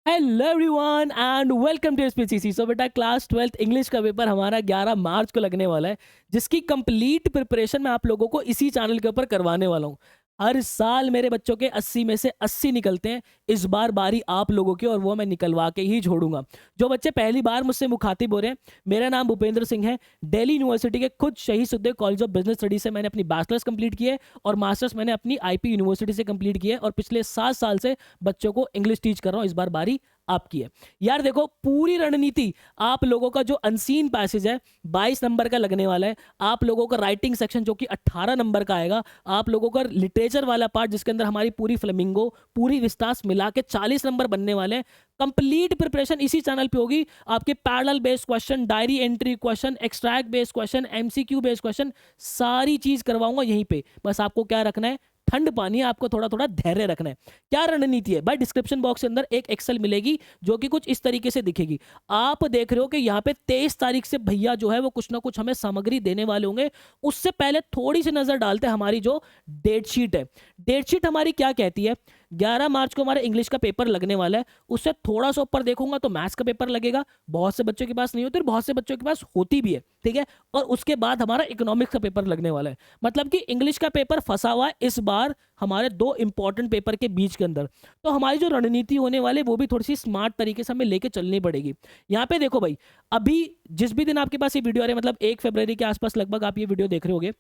Hello everyone and welcome to SPCC. So बेटा class 12th English का paper हमारा 11 मार्च को लगने वाला है, जिसकी कंप्लीट प्रिपरेशन मैं आप लोगों को इसी चैनल के ऊपर करवाने वाला हूँ। हर साल मेरे बच्चों के 80 में से 80 निकलते हैं। इस बार बारी आप लोगों की, और वो मैं निकलवा के ही छोड़ूंगा। जो बच्चे पहली बार मुझसे मुखातिब हो रहे हैं, मेरा नाम भूपेंद्र सिंह है। दिल्ली यूनिवर्सिटी के खुद शहीद Sukhdev college of business studies से मैंने अपनी बैचलर्स कंप्लीट की है, और मास्टर्स मैंने अपनी आईपी यूनिवर्सिटी से कंप्लीट की है, और पिछले 7 साल से बच्चों को इंग्लिश टीच कर रहा हूँ। इस बार बारी आपकी है। यार देखो, पूरी रणनीति आप लोगों का जो अनसीन पैसेज है 22 नंबर का लगने वाला है। आप लोगों का राइटिंग सेक्शन जो कि 18 नंबर का आएगा। आप लोगों का लिटरेचर वाला पार्ट जिसके अंदर हमारी पूरी फ्लेमिंगो पूरी विस्तास मिला के 40 नंबर बनने वाले हैं। कंप्लीट प्रिपरेशन इसी चैनल पे होगी। आपके parallel based question, diary entry question, extract based question, MCQ based question, सारी चीज करवाऊंगा यहीं पे। बस आपको क्या रखना है, ठंड पानी है, आपको थोड़ा थोड़ा धैर्य रखना है। क्या रणनीति है भाई, डिस्क्रिप्शन बॉक्स के अंदर एक एक्सेल मिलेगी जो कि कुछ इस तरीके से दिखेगी। आप देख रहे हो कि यहाँ पे 23 तारीख से भैया जो है वो कुछ ना कुछ हमें सामग्री देने वाले होंगे। उससे पहले थोड़ी सी नजर डालते हैं हमारी जो डेट शीट है। डेट शीट हमारी क्या कहती है, 11 मार्च को हमारा इंग्लिश का पेपर लगने वाला है। उससे थोड़ा सा ऊपर देखूंगा तो मैथ्स का पेपर लगेगा। बहुत से बच्चों के पास नहीं होती और बहुत से बच्चों के पास होती भी है, ठीक है। और उसके बाद हमारा इकोनॉमिक्स का पेपर लगने वाला है। मतलब कि इंग्लिश का पेपर फंसा हुआ है इस बार हमारे दो इंपॉर्टेंट पेपर के बीच के अंदर। तो हमारी जो रणनीति होने वाले वो भी थोड़ी सी स्मार्ट तरीके से हमें लेके चलनी पड़ेगी। यहाँ पे देखो भाई, अभी जिस भी दिन आपके पास ये वीडियो आ रही है, मतलब 1 फरवरी के आसपास लगभग आप ये वीडियो देख रहे होगे,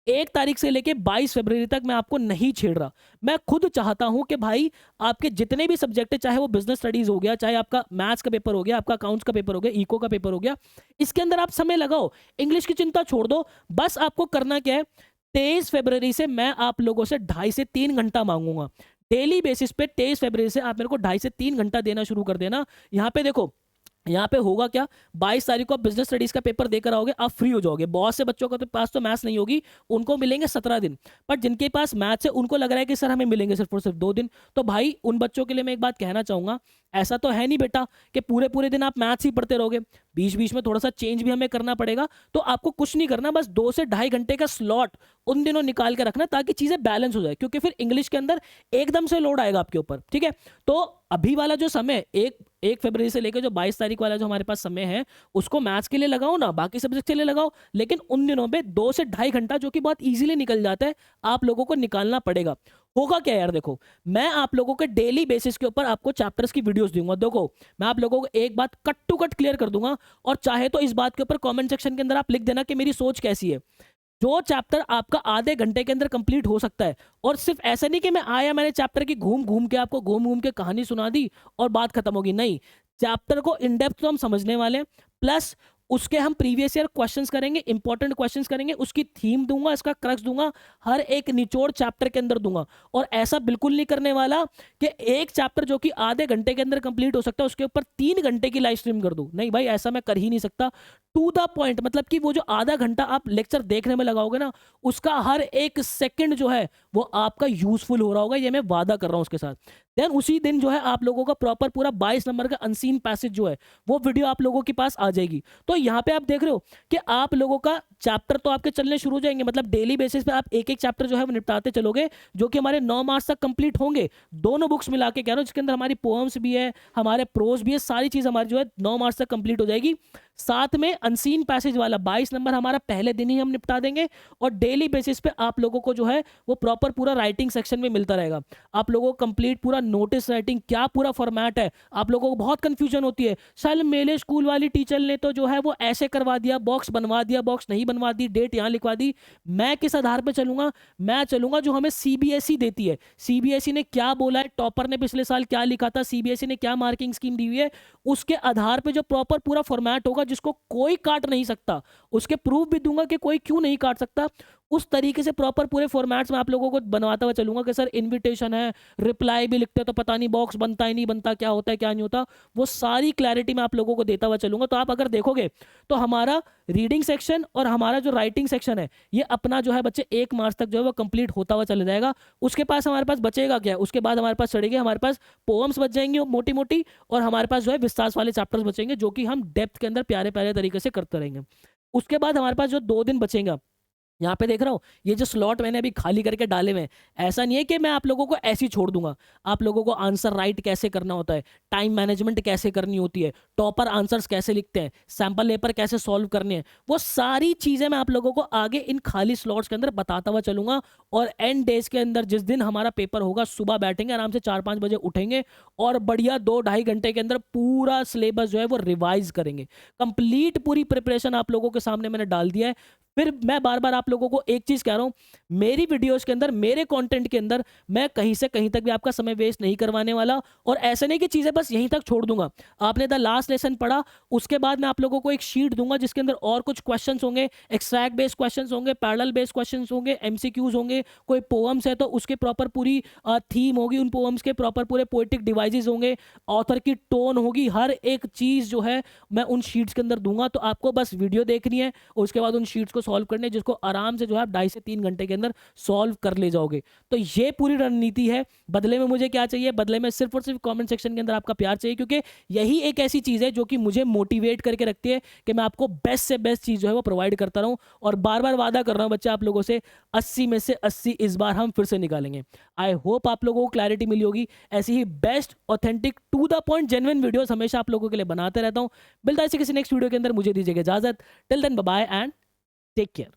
1 तारीख से लेके 22 फरवरी तक मैं आपको नहीं छेड़ रहा। मैं खुद चाहता हूं कि भाई आपके जितने भी सब्जेक्ट है, चाहे वो बिजनेस स्टडीज हो गया, चाहे आपका मैथ्स का पेपर हो गया, आपका अकाउंट्स का पेपर हो गया, इको का पेपर हो गया, इसके अंदर आप समय लगाओ। इंग्लिश की चिंता छोड़ दो। बस आपको करना क्या है, 23 फरवरी से मैं आप लोगों से 2.5 से 3 घंटा मांगूंगा डेली बेसिस पे। 23 फरवरी से आप मेरे को 2.5 से 3 घंटा देना शुरू कर देना। यहाँ पे देखो, यहाँ पे होगा क्या, 22 तारीख को आप बिजनेस स्टडीज का पेपर देकर आओगे, आप फ्री हो जाओगे। बहुत से बच्चों के पास तो मैथ्स नहीं होगी, उनको मिलेंगे 17 दिन। पर जिनके पास मैथ्स है उनको लग रहा है कि सर हमें मिलेंगे सिर्फ और सिर्फ 2 दिन। तो भाई उन बच्चों के लिए मैं एक बात कहना चाहूंगा, ऐसा तो है नहीं बेटा कि पूरे पूरे दिन आप मैथ्स ही पढ़ते रहोगे। बीच बीच में थोड़ा सा चेंज भी हमें करना पड़ेगा। तो आपको कुछ नहीं करना, बस 2 से ढाई घंटे का स्लॉट उन दिनों निकाल के रखना, ताकि चीजें बैलेंस हो जाए। क्योंकि फिर इंग्लिश के अंदर एकदम से लोड आएगा आपके ऊपर, ठीक है। तो अभी वाला जो समय, एक फरवरी से लेकर जो 22 तारीख वाला जो हमारे पास समय है, उसको मैथ्स के लिए लगाओ ना, बाकी सब्जेक्ट के लिए लगाओ। लेकिन उन दिनों पे 2 से ढाई घंटा, जो कि बहुत इजीली निकल जाता है, आप लोगों को निकालना पड़ेगा। होगा क्या यार, देखो मैं आप लोगों के डेली बेसिस के ऊपर आपको चैप्टर्स की वीडियोस दूंगा। देखो मैं आप लोगों को एक बात कट टू कट क्लियर कर दूंगा, और चाहे तो इस बात के ऊपर कमेंट सेक्शन के अंदर आप लिख देना कि मेरी सोच कैसी है। जो चैप्टर आपका आधे घंटे के अंदर कंप्लीट हो सकता है, और सिर्फ ऐसा नहीं कि मैं आया, मैंने चैप्टर की घूम घूम के आपको घूम घूम के कहानी सुना दी और बात खत्म होगी, नहीं। चैप्टर को इन डेप्थ तो हम समझने वाले हैं, प्लस उसके हम प्रीवियस ईयर क्वेश्चंस करेंगे, इंपॉर्टेंट क्वेश्चंस करेंगे, उसकी थीम दूंगा, इसका क्रक्स दूंगा, हर एक निचोड़ चैप्टर के अंदर दूंगा। और ऐसा बिल्कुल नहीं करने वाला कि एक चैप्टर जो कि आधे घंटे के अंदर कंप्लीट हो सकता है उसके ऊपर 3 घंटे की लाइव स्ट्रीम कर दूं। नहीं भाई, ऐसा मैं कर ही नहीं सकता। टू द पॉइंट, मतलब कि वो जो आधा घंटा आप लेक्चर देखने में लगाओगे ना, उसका हर एक सेकंड जो है वो आपका यूजफुल हो रहा होगा, ये मैं वादा कर रहा हूं उसके साथ। देन उसी दिन जो है आप लोगों का प्रॉपर पूरा 22 नंबर का अनसीन पैसेज जो है वो वीडियो आप लोगों के पास आ जाएगी। तो यहाँ पे आप देख रहे हो कि आप लोगों का चैप्टर तो आपके चलने शुरू हो जाएंगे। मतलब डेली बेसिस पे आप एक एक चैप्टर जो है वो निपटाते चलोगे, जो कि हमारे 9 मार्च तक कंप्लीट होंगे। दोनों बुक्स मिला के कह रहा हूँ, जिसके अंदर हमारी पोएम्स भी है, हमारे प्रोज भी है, सारी चीज हमारी जो है 9 मार्च तक कंप्लीट हो जाएगी। साथ में अनसीन पैसेज वाला 22 नंबर हमारा पहले दिन ही हम निपटा देंगे। और डेली बेसिस पे आप लोगों को जो है वो प्रॉपर पूरा राइटिंग सेक्शन में मिलता रहेगा। आप लोगों को कंप्लीट पूरा नोटिस राइटिंग, क्या पूरा फॉर्मेट है, आप लोगों को बहुत कंफ्यूजन होती है, शायद मेरे स्कूल वाली टीचर ने तो जो है वो ऐसे करवा दिया, बॉक्स बनवा दिया, बॉक्स नहीं बनवा दी, डेट यहाँ लिखवा दी। मैं किस आधार पर चलूंगा, मैं चलूंगा जो हमें सीबीएसई देती है। सीबीएसई ने क्या बोला है, टॉपर ने पिछले साल क्या लिखा था, सीबीएसई ने क्या मार्किंग स्कीम दी हुई है, उसके आधार पर जो प्रॉपर पूरा फॉर्मेट होगा जिसको कोई काट नहीं सकता, उसके प्रूफ भी दूंगा कि कोई क्यों नहीं काट सकता। उस तरीके से प्रॉपर पूरे फॉर्मेट्स में आप लोगों को बनवाता हुआ चलूंगा कि सर इनविटेशन है, रिप्लाई भी लिखते हो तो पता नहीं बॉक्स बनता ही नहीं बनता, क्या होता है क्या नहीं होता, वो सारी क्लैरिटी मैं आप लोगों को देता हुआ चलूंगा। तो आप अगर देखोगे तो हमारा रीडिंग सेक्शन और हमारा जो राइटिंग सेक्शन है, ये अपना जो है बच्चे 1 मार्च तक जो है वो कंप्लीट होता हुआ चला जाएगा। उसके पास हमारे पास बचेगा क्या, उसके बाद हमारे पास चढ़ेंगे, हमारे पास पोएम्स बच जाएंगी मोटी मोटी, और हमारे पास जो है विस्तार वाले चैप्टर्स बचेंगे, जो कि हम डेप्थ के अंदर प्यारे प्यारे तरीके से करते रहेंगे। उसके बाद हमारे पास जो 2 दिन बचेंगे, यहाँ पे देख रहा हूँ ये जो स्लॉट मैंने अभी खाली करके डाले हुए हैं, ऐसा नहीं है कि मैं आप लोगों को ऐसे ही छोड़ दूंगा। आप लोगों को आंसर राइट कैसे करना होता है, टाइम मैनेजमेंट कैसे करनी होती है, टॉपर आंसर्स कैसे लिखते हैं, सैंपल पेपर कैसे सॉल्व करने हैं, वो सारी चीजें मैं आप लोगों को आगे इन खाली स्लॉट्स के अंदर बताता हुआ चलूंगा। और एंड डेज के अंदर जिस दिन हमारा पेपर होगा, सुबह बैठेंगे आराम से 4-5 बजे उठेंगे और बढ़िया 2-2.5 घंटे के अंदर पूरा सिलेबस जो है वो रिवाइज करेंगे। कंप्लीट पूरी प्रिपरेशन आप लोगों के सामने मैंने डाल दिया है। फिर मैं बार बार आप लोगों को एक चीज कह रहा हूं, मेरी वीडियोस के अंदर, मेरे कंटेंट के अंदर मैं कहीं से कहीं तक भी आपका समय वेस्ट नहीं करवाने वाला। और ऐसे नहीं कि चीजें बस यहीं तक छोड़ दूंगा। आपने द लास्ट लेसन पढ़ा, उसके बाद मैं आप लोगों को एक शीट दूंगा जिसके अंदर और कुछ क्वेश्चंस होंगे, एक्सट्रैक्ट बेस्ड क्वेश्चंस होंगे, पैरेलल बेस्ड क्वेश्चंस होंगे, एमसीक्यूज होंगे, कोई पोएम्स है तो उसके प्रॉपर पूरी थीम होगी, उन पोएम्स के प्रॉपर पूरे पोएटिक डिवाइसेस होंगे, ऑथर की टोन होगी, हर एक चीज जो है मैं उन शीट्स के अंदर दूंगा। तो आपको बस वीडियो देखनी है और उसके बाद उन शीट्स को सॉल्व करने, जिसको आराम से जो है आप 2.5 से 3 घंटे के अंदर सॉल्व कर ले जाओगे। तो ये पूरी रणनीति है। बदले में मुझे क्या चाहिए? बदले में सिर्फ और सिर्फ कमेंट सेक्शन के अंदर आपका प्यार चाहिए, क्योंकि यही एक ऐसी चीज है जो कि मुझे मोटिवेट करके रखती है कि मैं आपको बेस्ट से बेस्ट चीज जो है वो प्रोवाइड करता रहूं। और बार बार वादा कर रहा हूं बच्चे आप लोगों से, 80 में से 80 इस बार हम फिर से निकालेंगे। आई होप आप लोगों को क्लैरिटी मिली होगी। ऐसी ही best, authentic, to the point, genuine videos हमेशा आप लोगों के लिए बनाते रहता हूं। मिलता है किसी नेक्स्ट वीडियो के अंदर, मुझे दीजिएगा इजाजत। Till then bye bye and take care.